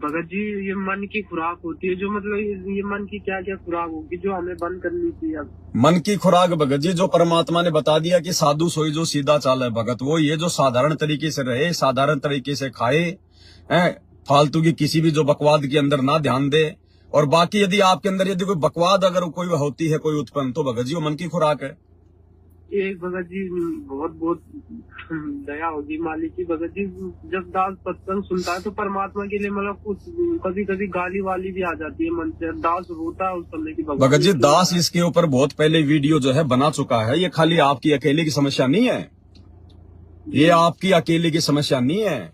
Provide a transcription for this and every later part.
भगत जी ये मन की खुराक होती है जो मतलब ये मन की क्या क्या खुराक होगी जो हमें बंद करनी चाहिए अब। मन की खुराक भगत जी जो परमात्मा ने बता दिया कि साधु सोई जो सीधा चाल है भगत, वो ये जो साधारण तरीके से रहे, साधारण तरीके से खाए, हैं, फालतू की किसी भी जो बकवाद के अंदर ना ध्यान दे। और बाकी यदि आपके अंदर यदि कोई बकवाद अगर कोई होती है कोई उत्पन्न, तो भगत जी वो मन की खुराक है। एक भगत जी बहुत बहुत दया होगी मालिक की। भगत जी जब दास सत्संग सुनता है तो परमात्मा के लिए मतलब कुछ कभी कभी गाली वाली भी आ जाती है मन से, दास रोता है उस समय की। भगत जी दास इसके ऊपर बहुत पहले वीडियो जो है बना चुका है। ये खाली आपकी अकेले की समस्या नहीं है, ये आपकी अकेले की समस्या नहीं है।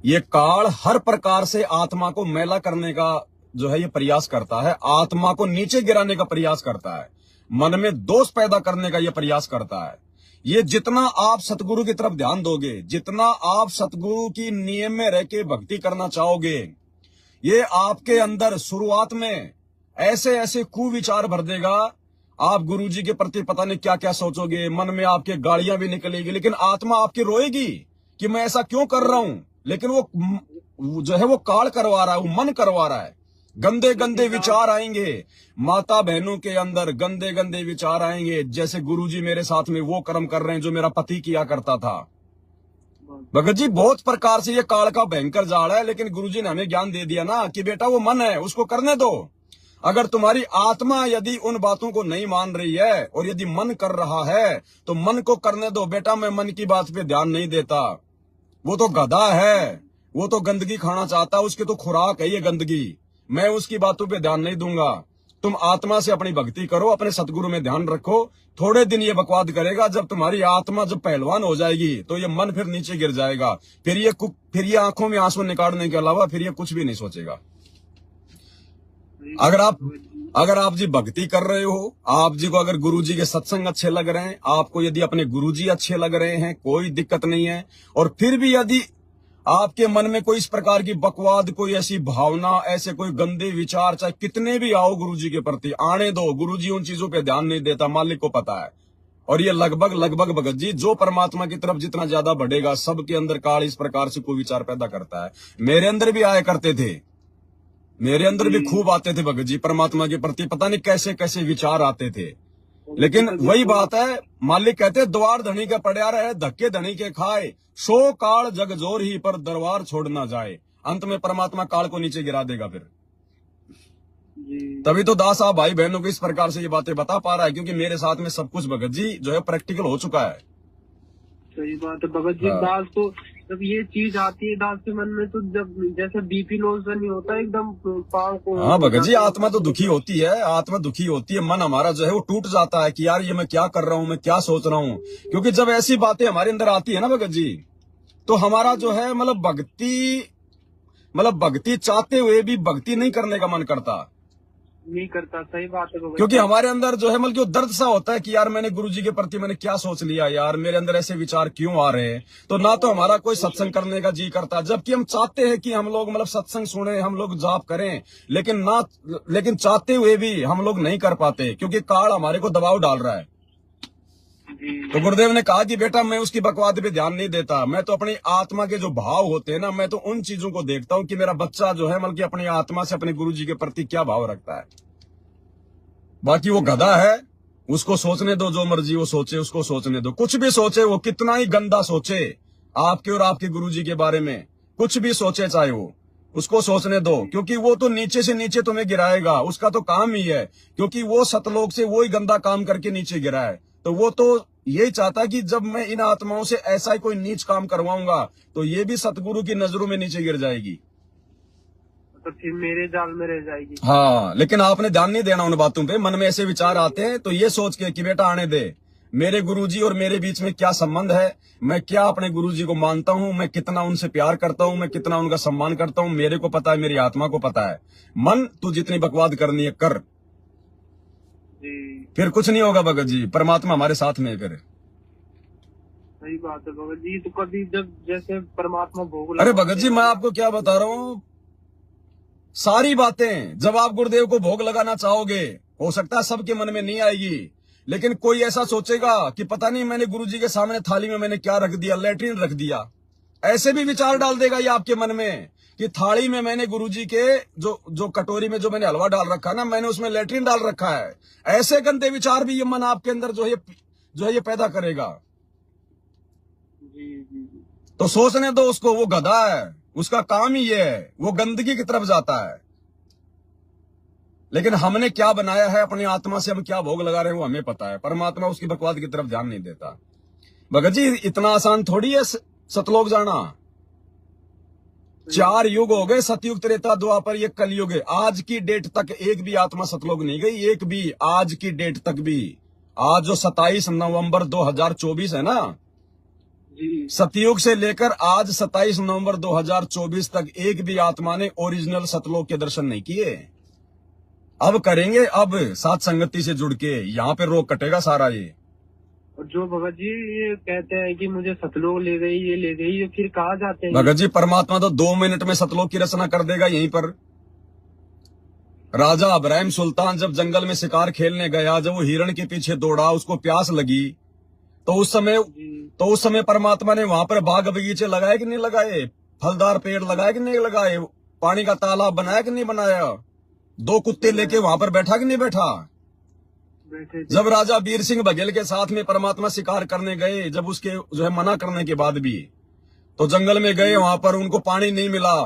ये काल हर प्रकार से आत्मा को मैला करने का जो है ये प्रयास करता है, आत्मा को नीचे गिराने का प्रयास करता है, मन में दोष पैदा करने का ये प्रयास करता है। ये जितना आप सतगुरु की तरफ ध्यान दोगे, जितना आप सतगुरु की नियम में रह के भक्ति करना चाहोगे, ये आपके अंदर शुरुआत में ऐसे ऐसे कुविचार भर देगा। आप गुरुजी के प्रति पता नहीं क्या क्या सोचोगे, मन में आपके गालियां भी निकलेगी, लेकिन आत्मा आपकी रोएगी कि मैं ऐसा क्यों कर रहा हूं। लेकिन वो जो है वो काल करवा रहा है, वो मन करवा रहा है। गंदे गंदे विचार आएंगे माता बहनों के अंदर, गंदे गंदे विचार आएंगे। जैसे गुरुजी मेरे साथ में वो कर्म कर रहे हैं जो मेरा पति किया करता था। भगत जी बहुत प्रकार से ये काल का भयंकर जाल है, लेकिन गुरुजी ने हमें ज्ञान दे दिया ना कि बेटा वो मन है, उसको करने दो। अगर तुम्हारी आत्मा यदि उन बातों को नहीं मान रही है और यदि मन कर रहा है तो मन को करने दो। बेटा मैं मन की बात पे ध्यान नहीं देता, वो तो गधा है, वो तो गंदगी खाना चाहता है, उसकी तो खुराक है ये गंदगी, मैं उसकी बातों पे ध्यान नहीं दूंगा। तुम आत्मा से अपनी भक्ति करो, अपने सतगुरु में ध्यान रखो। थोड़े दिन ये बकवाद करेगा, जब तुम्हारी आत्मा जब पहलवान हो जाएगी तो ये मन फिर नीचे गिर जाएगा। फिर ये आंखों में आंसू निकालने के अलावा फिर ये कुछ भी नहीं सोचेगा। अगर आप जी भक्ति कर रहे हो, आप जी को अगर गुरुजी के सत्संग अच्छे लग रहे हैं, आपको यदि अपने गुरुजी अच्छे लग रहे हैं, कोई दिक्कत नहीं है। और फिर भी यदि आपके मन में कोई इस प्रकार की बकवाद, कोई ऐसी भावना, ऐसे कोई गंदे विचार चाहे कितने भी आओ गुरुजी के प्रति, आने दो। गुरुजी उन चीजों पे ध्यान नहीं देता, मालिक को पता है। और ये लगभग भगत जी जो परमात्मा की तरफ जितना ज्यादा बढ़ेगा, सबके अंदर काल इस प्रकार से कोई विचार पैदा करता है। मेरे अंदर भी आया करते थे, मेरे अंदर भी खूब आते थे भगत जी, परमात्मा के प्रति पता नहीं कैसे कैसे विचार आते थे। लेकिन वही बात है, मालिक कहते द्वार धनी का पड़ा रहे, धक्के धनी के खाए, सो काल जग जोर ही पर दरबार छोड़ ना जाए। अंत में परमात्मा काल को नीचे गिरा देगा फिर। तभी तो दास आप भाई बहनों को इस प्रकार से ये बातें बता पा रहा है, क्योंकि मेरे साथ में सब कुछ भगत जी जो है प्रैक्टिकल हो चुका है। सही बात है भगत जी। दास तो जब ये चीज आती है दास के मन में, तो जब जैसे बीपी लो सा नहीं होता एकदम पाँव को। हाँ भगत जी आत्मा तो दुखी होती है, आत्मा दुखी होती है, मन हमारा जो है वो टूट जाता है कि यार ये मैं क्या कर रहा हूँ, मैं क्या सोच रहा हूँ। क्योंकि जब ऐसी बातें हमारे अंदर आती है ना भगत जी, तो हमारा जो है मतलब भक्ति चाहते हुए भी भक्ति नहीं करने का मन करता, नहीं करता। सही बात है भगत। क्योंकि हमारे अंदर जो है मतलब जो दर्द सा होता है कि यार मैंने गुरुजी के प्रति मैंने क्या सोच लिया, यार मेरे अंदर ऐसे विचार क्यों आ रहे हैं। तो ना तो हमारा कोई सत्संग करने का जी करता, जबकि हम चाहते हैं कि हम लोग मतलब सत्संग सुने, हम लोग जाप करें, लेकिन चाहते हुए भी हम लोग नहीं कर पाते, क्योंकि काल हमारे को दबाव डाल रहा है। तो गुरुदेव ने कहा कि बेटा मैं उसकी बकवाद पे ध्यान नहीं देता, मैं तो अपनी आत्मा के जो भाव होते हैं ना, मैं तो उन चीजों को देखता हूँ कि मेरा बच्चा जो है मतलब अपनी आत्मा से अपने गुरुजी के प्रति क्या भाव रखता है। बाकी वो गधा है, उसको सोचने दो, जो मर्जी वो सोचे, उसको सोचने दो। कुछ भी सोचे, वो कितना ही गंदा सोचे आपके और आपके गुरुजी के बारे में, कुछ भी सोचे चाहे वो, उसको सोचने दो, क्योंकि वो तो नीचे से नीचे तुम्हें गिराएगा। उसका तो काम ही है, क्योंकि वो सतलोक से वो ही गंदा काम करके नीचे गिरा है। तो वो तो यही चाहता कि जब मैं इन आत्माओं से ऐसा ही कोई नीच काम करवाऊंगा तो ये भी सतगुरु की नजरों में नीचे गिर जाएगी, तो फिर मेरे जाल में रह जाएगी। हाँ, लेकिन आपने ध्यान नहीं देना उन बातों पे। मन में ऐसे विचार आते हैं तो ये सोच के कि बेटा आने दे, मेरे गुरुजी और मेरे बीच में क्या संबंध है, मैं क्या अपने गुरुजी को मानता हूँ, मैं कितना उनसे प्यार करता हूँ, मैं कितना उनका सम्मान करता हूँ, मेरे को पता है, मेरी आत्मा को पता है। मन तू जितनी बकवाद करनी है कर, फिर कुछ नहीं होगा भगत जी, परमात्मा हमारे साथ में है फिर। सही बात है भगत जी। तो कभी जब जैसे परमात्मा भोग, अरे भगत जी मैं आपको क्या बता रहा हूँ, सारी बातें जब आप गुरुदेव को भोग लगाना चाहोगे, हो सकता है सबके मन में नहीं आएगी, लेकिन कोई ऐसा सोचेगा कि पता नहीं मैंने गुरुजी के सामने थाली में मैंने क्या रख दिया, लैट्रिन रख दिया। ऐसे भी विचार डाल देगा ये आपके मन में कि थाली में मैंने गुरुजी के जो कटोरी में जो मैंने हलवा डाल रखा है ना, मैंने उसमें लेट्रिन डाल रखा है। ऐसे गंदे विचार भी ये मन आपके अंदर जो है ये पैदा करेगा। जी। तो सोचने दो उसको, वो गधा है, उसका काम ही ये है, वो गंदगी की तरफ जाता है। लेकिन हमने क्या बनाया है अपनी आत्मा से, हम क्या भोग लगा रहे हैं वो हमें पता है। परमात्मा उसकी बकवाद की तरफ ध्यान नहीं देता। भगत जी इतना आसान थोड़ी है सतलोक जाना। 4 युग हो गए, सतयुग, त्रेता, द्वापर, ये कलयुग है। आज की डेट तक एक भी आत्मा सतलोक नहीं गई, एक भी, आज की डेट तक भी। आज जो 27 नवंबर 2024 है ना जी, सतयुग से लेकर आज 27 नवंबर 2024 तक एक भी आत्मा ने ओरिजिनल सतलोक के दर्शन नहीं किए। अब करेंगे, अब साथ संगति से जुड़ के, यहाँ पे रोग कटेगा सारा ये। और जो भगत जी ये कहते हैं कि मुझे सतलोक ले गई, ये ले गई, ये फिर कहाँ जाते हैं? भगत जी परमात्मा तो 2 मिनट में सतलोक की रचना कर देगा यहीं पर। राजा इब्राहिम सुल्तान जब जंगल में शिकार खेलने गया, जब वो हिरण के पीछे दौड़ा, उसको प्यास लगी, तो उस समय परमात्मा ने वहां पर बाग बगीचे लगाए कि नहीं लगाए, फलदार पेड़ लगाए कि नहीं लगाए, पानी का तालाब बनाया कि नहीं बनाया, 2 कुत्ते लेके वहां पर बैठा कि नहीं बैठा। जब राजा वीर सिंह बघेल के साथ में परमात्मा शिकार करने गए, जब उसके जो है मना करने के बाद भी, तो जंगल में गए, वहां पर उनको पानी नहीं मिला,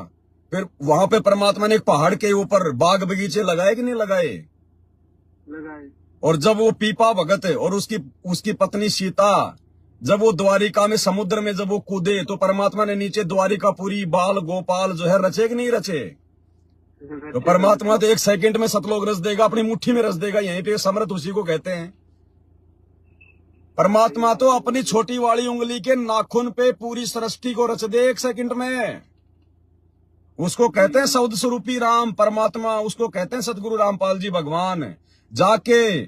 फिर वहां पे परमात्मा ने एक पहाड़ के ऊपर बाग बगीचे लगाए कि नहीं लगाए। और जब वो पीपा भगत और उसकी पत्नी सीता, जब वो द्वारिका में समुद्र में जब वो कूदे, तो परमात्मा ने नीचे द्वारिकापुरी, बाल गोपाल जो है रचे कि नहीं रचे। तो परमात्मा तो 1 सेकंड में सतलोक रच देगा, अपनी मुट्ठी में रच देगा। यहीं पे समर्थ उसी को कहते हैं। परमात्मा तो अपनी छोटी वाली उंगली के नाखून पे पूरी सृष्टि को रच दे 1 सेकंड में। उसको कहते हैं सौद स्वरूपी राम परमात्मा, उसको कहते हैं सतगुरु रामपाल जी भगवान। जाके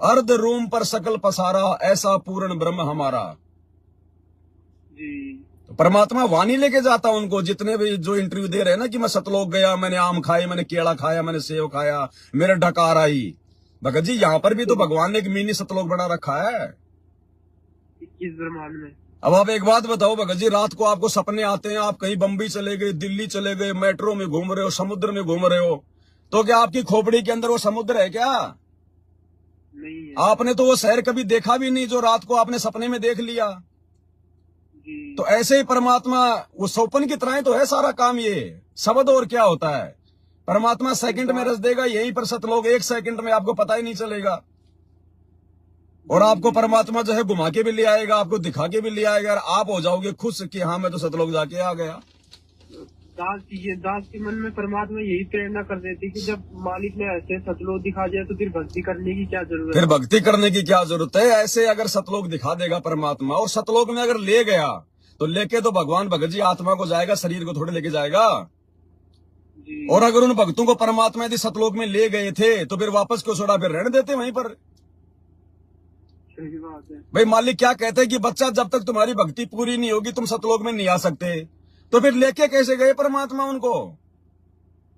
अर्ध रूम पर सकल पसारा, ऐसा पूर्ण ब्रह्म हमारा। तो परमात्मा वाणी लेके जाता उनको। जितने भी जो इंटरव्यू दे रहे हैं ना कि मैं सतलोक गया, मैंने आम खाए, मैंने केला खाया, मैंने सेव खाया, मेरे डकार आई। भगत जी यहाँ पर भी तो भगवान ने एक मिनी सतलोक बना रखा है 21 ब्रह्मांड में। अब आप एक बात बताओ भगत जी, रात को आपको सपने आते हैं, आप कहीं बम्बई चले गए, दिल्ली चले गए, मेट्रो में घूम रहे हो, समुद्र में घूम रहे हो, तो क्या आपकी खोपड़ी के अंदर वो समुद्र है क्या? नहीं है। आपने तो वो शहर कभी देखा भी नहीं जो रात को आपने सपने में देख लिया। तो ऐसे ही परमात्मा वो सौपन की तरह तो है सारा काम ये शब्द। और क्या होता है, परमात्मा सेकंड में रच देगा यहीं पर सतलोक, 1 सेकंड में आपको पता ही नहीं चलेगा। और आपको परमात्मा जो है घुमा के भी ले आएगा, आपको दिखा के भी ले आएगा, और आप हो जाओगे खुश कि हाँ मैं तो सतलोक जाके आ गया। दास के मन में परमात्मा यही प्रेरणा कर देती कि जब मालिक ने ऐसे सतलोक दिखा दिया तो फिर भक्ति करने की क्या जरूरत है? फिर भक्ति करने की क्या जरूरत है? ऐसे अगर सतलोक दिखा देगा परमात्मा, और सतलोक में अगर ले गया तो लेके तो भगवान भगत जी आत्मा को जाएगा, शरीर को थोड़े लेके जाएगा। और अगर उन भक्तों को परमात्मा यदि सतलोक में ले गए थे तो फिर वापस क्यों छोड़ा, फिर रहने देते वहीं पर। सही बात है भाई मालिक क्या कहते हैं कि बच्चा जब तक तुम्हारी भक्ति पूरी नहीं होगी तुम सतलोक में नहीं आ सकते। तो फिर लेके कैसे गए परमात्मा उनको?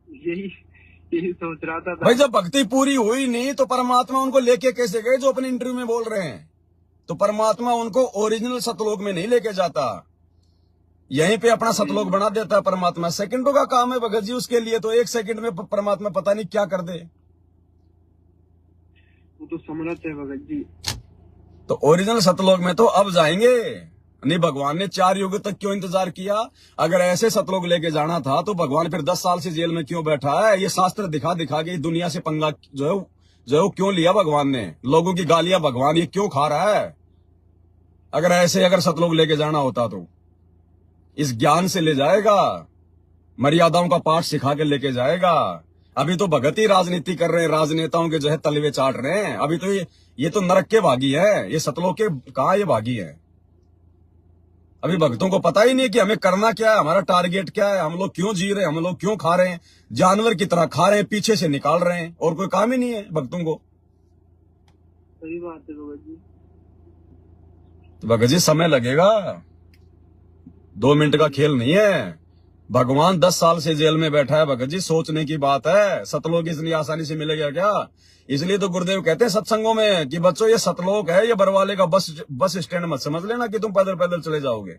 यही सोच रहा था भाई जब भक्ति पूरी हुई नहीं तो परमात्मा उनको लेके कैसे गए, जो अपने इंटरव्यू में बोल रहे हैं। तो परमात्मा उनको ओरिजिनल सतलोक में नहीं लेके जाता, यहीं पे अपना सतलोक बना देता है परमात्मा। सेकंडों का काम है भगत जी, उसके लिए तो 1 सेकंड में परमात्मा पता नहीं क्या कर दे। वो तो समर्थ है भगत जी। तो ओरिजिनल सतलोक में तो अब जाएंगे नहीं। भगवान ने 4 युग तक क्यों इंतजार किया? अगर ऐसे सतलोक लेके जाना था तो भगवान फिर 10 साल से जेल में क्यों बैठा है? ये शास्त्र दिखा दिखा के दुनिया से पंगा जो है क्यों लिया भगवान ने? लोगों की गालियां भगवान ये क्यों खा रहा है? अगर सतलोक लेके जाना होता तो इस ज्ञान से ले जाएगा, मर्यादाओं का पाठ सिखा के लेके जाएगा। अभी तो भगत ही राजनीति कर रहे हैं, राजनेताओं के जो है तलवे चाट रहे हैं। अभी तो ये तो नरक के भागी है, ये सतलोक के कहाँ ये भागी है। अभी भक्तों को पता ही नहीं कि हमें करना क्या है, हमारा टारगेट क्या है, हम लोग क्यों जी रहे हैं, हम लोग क्यों खा रहे हैं, जानवर की तरह खा रहे हैं, पीछे से निकाल रहे हैं, और कोई काम ही नहीं है भक्तों को। सही बात है भगत जी। तो भगत जी समय लगेगा, 2 मिनट का खेल नहीं है। भगवान 10 साल से जेल में बैठा है भगत जी, सोचने की बात है। सतलोक इसलिए आसानी से मिलेगा क्या? इसलिए तो गुरुदेव कहते हैं सत्संगों में कि बच्चों ये सतलोक है, ये बरवाले का बस स्टैंड मत समझ लेना कि तुम पैदल पैदल चले जाओगे।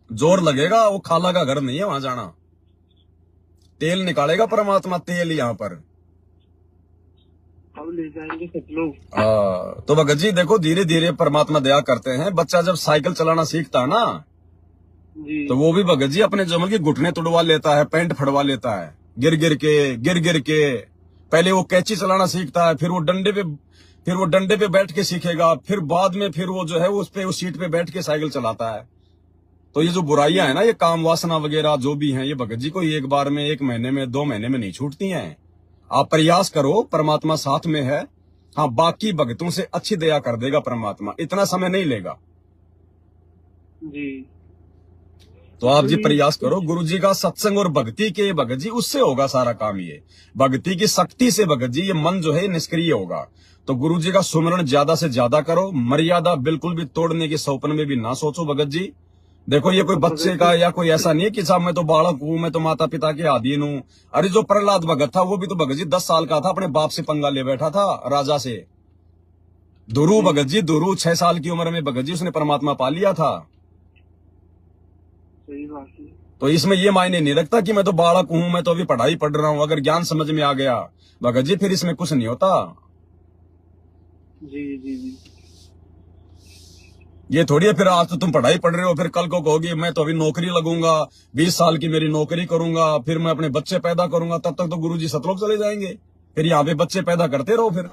जोर लगेगा, वो खाला का घर नहीं है वहां जाना। तेल निकालेगा परमात्मा, तेल यहाँ पर। अब ले जाएंगे सब लोग। तो भगत जी देखो, धीरे धीरे परमात्मा दया करते हैं। बच्चा जब साइकिल चलाना सीखता है ना, जी तो वो भी भगत जी अपने जमल के घुटने तुड़वा लेता है, पैंट फड़वा लेता है, गिर गिर के। पहले वो कैंची चलाना सीखता है, फिर वो डंडे पे बैठ के सीखेगा, फिर बाद में फिर वो जो है उस सीट पे बैठ के साइकिल चलाता है। तो ये जो बुराइयां है ना, ये काम वासना वगैरह जो भी हैं, ये भगत जी को एक बार में, 1 महीने में, 2 महीने में नहीं छूटती हैं। आप प्रयास करो, परमात्मा साथ में है। हाँ, बाकी भगतों से अच्छी दया कर देगा परमात्मा, इतना समय नहीं लेगा जी। तो आप जी प्रयास करो। गुरु जी का सत्संग और भक्ति के भगत जी, उससे होगा सारा काम। ये भक्ति की शक्ति से भगत जी ये मन जो है निष्क्रिय होगा। तो गुरु जी का सुमरण ज्यादा से ज्यादा करो। मर्यादा बिल्कुल भी तोड़ने के सपन में भी ना सोचो भगत जी। देखो, ये कोई बच्चे का या कोई ऐसा नहीं है कि साहब मैं तो बालक हूं, मैं तो माता पिता के अधीन हूं। अरे जो प्रहलाद भगत था, वो भी तो भगत जी 10 साल का था, अपने बाप से पंगा ले बैठा था, राजा से। दुरु भगत जी, दुरु 6 साल की उम्र में भगत जी उसने परमात्मा पा लिया था। सही बात है। तो इसमें ये मायने नहीं रखता कि मैं तो बालक हूं, मैं तो अभी पढ़ाई पढ़ रहा हूं। अगर ज्ञान समझ में आ गया भगत जी, फिर इसमें कुछ नहीं होता। जी जी जी। ये थोड़ी है फिर आज तो तुम पढ़ाई पढ़ रहे हो, फिर कल को कहोगी मैं तो अभी नौकरी लगूंगा, 20 साल की मेरी नौकरी करूंगा, फिर मैं अपने बच्चे पैदा करूंगा। तब तक तो गुरुजी सतलोक चले जाएंगे। फिर यहाँ पे बच्चे पैदा करते रहो फिर।